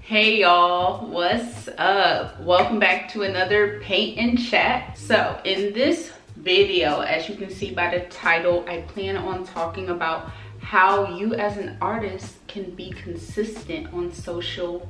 Hey y'all, what's up? Welcome back to another Paint and Chat. So in this video, as you can see by the title, I plan on talking about how you as an artist can be consistent on social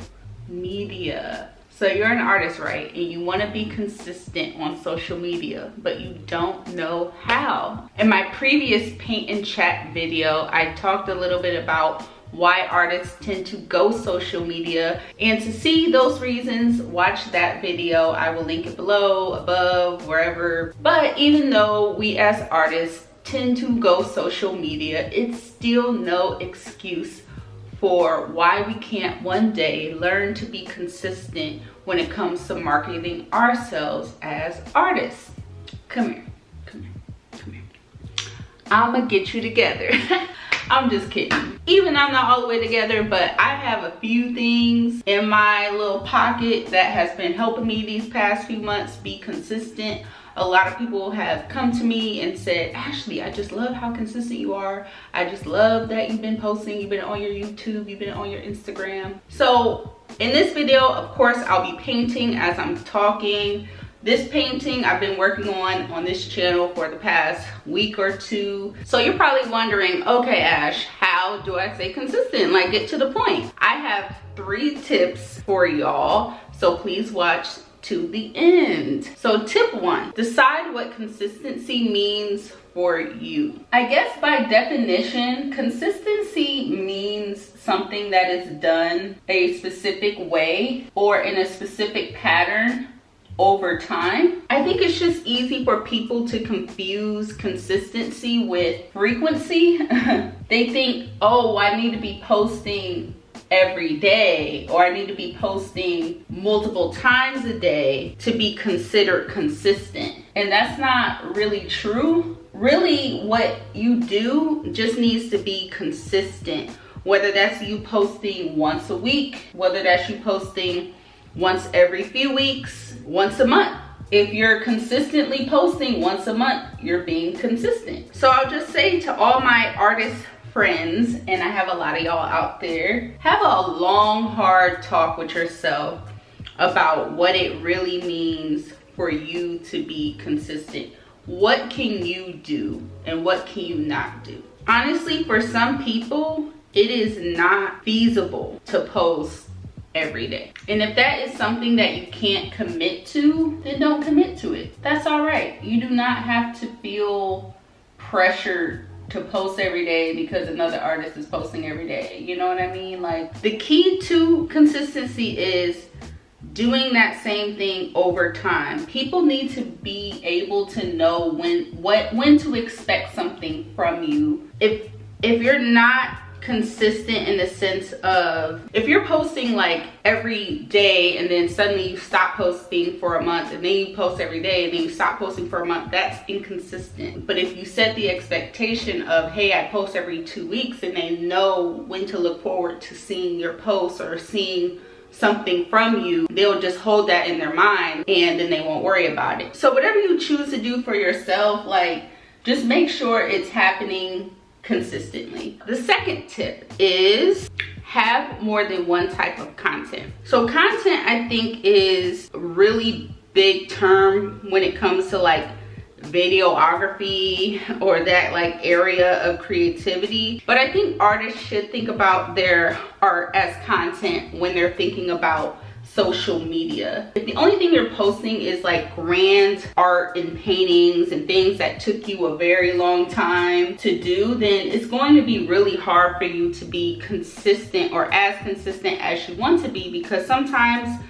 media. So you're an artist, right? And you want to be consistent on social media, but you don't know how. In my previous Paint and Chat video, I talked a little bit about why artists tend to go social media, and to see those reasons, watch that video. I will link it below, above, wherever. But even though we as artists tend to go social media, it's still no excuse for why we can't one day learn to be consistent when it comes to marketing ourselves as artists. Come here, come here, come here. I'ma get you together. I'm just kidding. Even I'm not all the way together, but I have a few things in my little pocket that has been helping me these past few months be consistent. A lot of people have come to me and said, Ashley, I just love how consistent you are. I just love that you've been posting, you've been on your YouTube, you've been on your Instagram. So in this video, of course, I'll be painting as I'm talking. This painting I've been working on this channel for the past week or two. So you're probably wondering, okay, Ash, how do I stay consistent? Like, get to the point. I have 3 tips for y'all, so please watch to the end. So tip 1, decide what consistency means for you. I guess by definition, consistency means something that is done a specific way or in a specific pattern over time. I think it's just easy for people to confuse consistency with frequency. They think, oh, I need to be posting every day, or I need to be posting multiple times a day to be considered consistent. And that's not really true. Really, what you do just needs to be consistent. Whether that's you posting once a week, whether that's you posting once every few weeks, once a month. If you're consistently posting once a month, you're being consistent. So I'll just say to all my artist friends, and I have a lot of y'all out there, have a long, hard talk with yourself about what it really means for you to be consistent. What can you do and what can you not do? Honestly, for some people, it is not feasible to post every day. And if that is something that you can't commit to, then don't commit to it. That's all right. You do not have to feel pressured to post every day because another artist is posting every day. You know what I mean? Like, the key to consistency is doing that same thing over time. People need to be able to know when to expect something from you. If you're not consistent in the sense of, if you're posting like every day and then suddenly you stop posting for a month, and then you post every day and then you stop posting for a month, that's inconsistent. But if you set the expectation of, hey, I post every 2 weeks, and they know when to look forward to seeing your posts or seeing something from you, they'll just hold that in their mind and then they won't worry about it. So whatever you choose to do for yourself, like, just make sure it's happening consistently. The second tip is have more than one type of content. So content, I think, is a really big term when it comes to like videography or that like area of creativity. But I think artists should think about their art as content when they're thinking about social media. If the only thing you're posting is like grand art and paintings and things that took you a very long time to do, then it's going to be really hard for you to be consistent, or as consistent as you want to be, because sometimes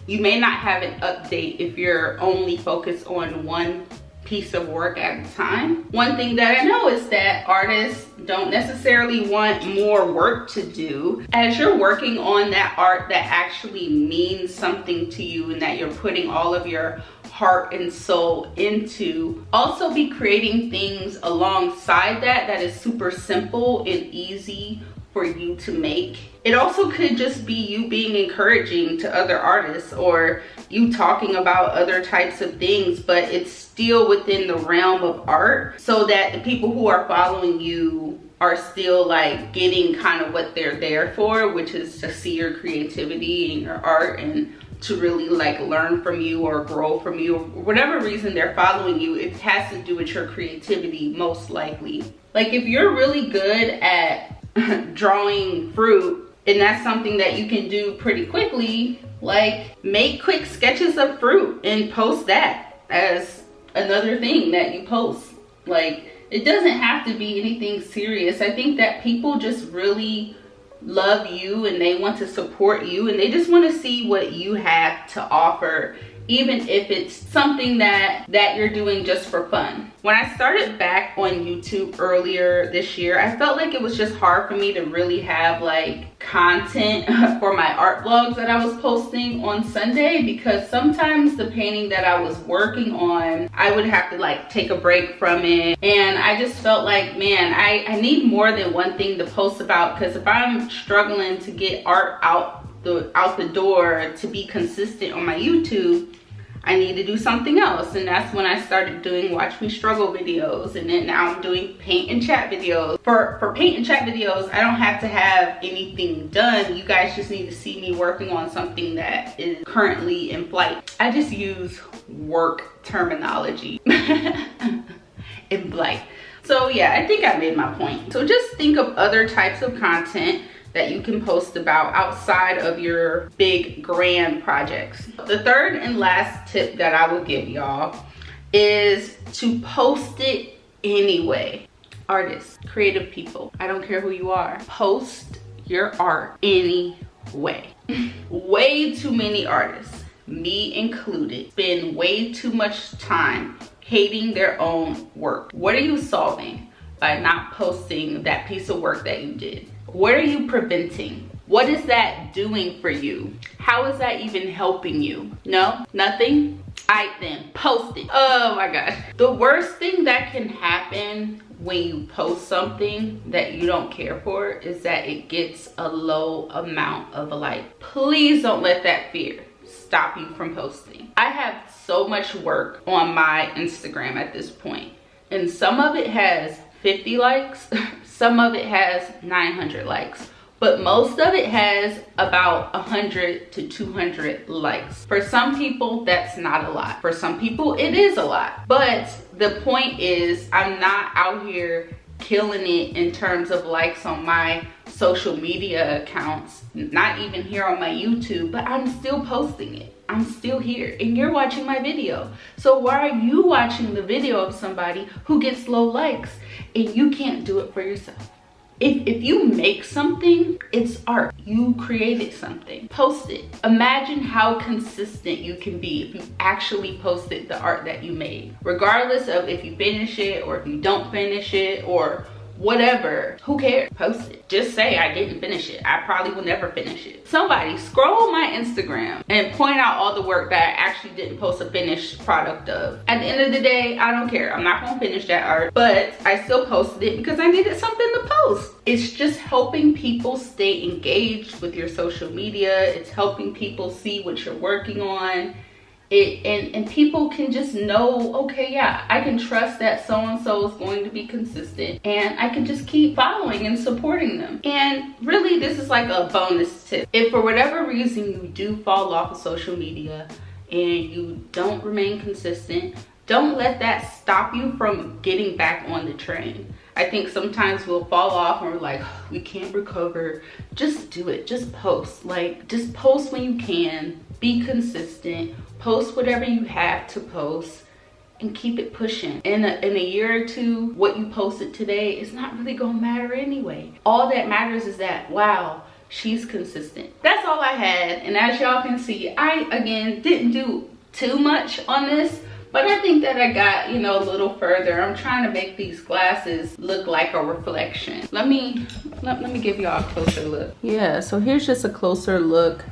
you may not have an update if you're only focused on one piece of work at a time. One thing that I know is that artists don't necessarily want more work to do. As you're working on that art that actually means something to you and that you're putting all of your heart and soul into, also be creating things alongside that is super simple and easy for you to make. It also could just be you being encouraging to other artists, or you talking about other types of things, but it's still within the realm of art, so that the people who are following you are still like getting kind of what they're there for, which is to see your creativity and your art and to really like learn from you or grow from you, or whatever reason they're following you. It has to do with your creativity, most likely. Like if you're really good at drawing fruit, and that's something that you can do pretty quickly, like make quick sketches of fruit and post that as another thing that you post. Like it doesn't have to be anything serious. I think that people just really love you and they want to support you, and they just want to see what you have to offer, even if it's something that you're doing just for fun. When I started back on YouTube earlier this year, I felt like it was just hard for me to really have like content for my art vlogs that I was posting on Sunday, because sometimes the painting that I was working on, I would have to like take a break from it, and I just felt like, man, I need more than one thing to post about, because if I'm struggling to get art out the door to be consistent on my YouTube, I need to do something else. And that's when I started doing watch me struggle videos, and then now I'm doing paint and chat videos. For paint and chat videos, I don't have to have anything done. You guys just need to see me working on something that is currently in flight. I just use work terminology in flight. So yeah, I think I made my point. So just think of other types of content that you can post about outside of your big grand projects. The third and last tip that I will give y'all is to post it anyway. Artists, creative people, I don't care who you are, post your art anyway. Way too many artists, me included, spend way too much time hating their own work. What are you solving by not posting that piece of work that you did? What are you preventing? What is that doing for you? How is that even helping you? No? Nothing? Alright then, post it. Oh my gosh. The worst thing that can happen when you post something that you don't care for is that it gets a low amount of like. Please don't let that fear stop you from posting. I have so much work on my Instagram at this point, and some of it has 50 likes, some of it has 900 likes, but most of it has about 100 to 200 likes. For some people, that's not a lot. For some people, it is a lot. But the point is, I'm not out here killing it in terms of likes on my social media accounts, not even here on my YouTube, but I'm still posting it. I'm still here and you're watching my video. So why are you watching the video of somebody who gets low likes and you can't do it for yourself? If you make something, it's art. You created something. Post it. Imagine how consistent you can be if you actually posted the art that you made. Regardless of if you finish it or if you don't finish it or whatever, who cares? Post it. Just say I didn't finish it. I probably will never finish it. Somebody scroll my Instagram and point out all the work that I actually didn't post a finished product of. At the end of the day, I don't care. I'm not gonna finish that art, but I still posted it because I needed something to post. It's just helping people stay engaged with your social media. It's helping people see what you're working on. And people can just know, okay, yeah, I can trust that so-and-so is going to be consistent, and I can just keep following and supporting them. And really, this is like a bonus tip. If for whatever reason you do fall off of social media and you don't remain consistent, don't let that stop you from getting back on the train. I think sometimes we'll fall off and we're like, oh, we can't recover. Just do it. Just post. Like, just post when you can. Be consistent. Post whatever you have to post and keep it pushing. In a year or two, what you posted today is not really gonna matter anyway. All that matters is that, wow, she's consistent. That's all I had. And as y'all can see, I, again, didn't do too much on this, but I think that I got, you know, a little further. I'm trying to make these glasses look like a reflection. Let me give y'all a closer look. Yeah, so here's just a closer look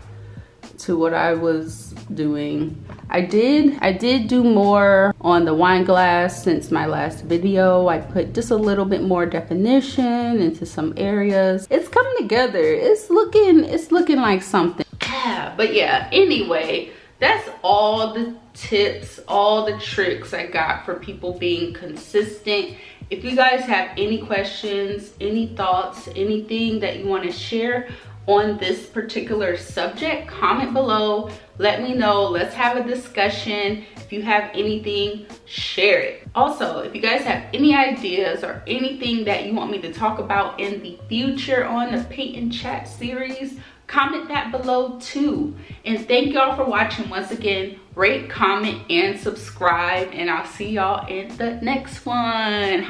to what I was doing. I did do more on the wine glass since my last video. I put just a little bit more definition into some areas. It's coming together. It's looking like something. But yeah, anyway, that's all the tips, all the tricks I got for people being consistent. If you guys have any questions, any thoughts, anything that you want to share on this particular subject, comment below. Let me know. Let's have a discussion. If you have anything, share it. Also, if you guys have any ideas or anything that you want me to talk about in the future on the Paint and Chat series, comment that below too. And thank y'all for watching. Once again, rate, comment, and subscribe, and I'll see y'all in the next one.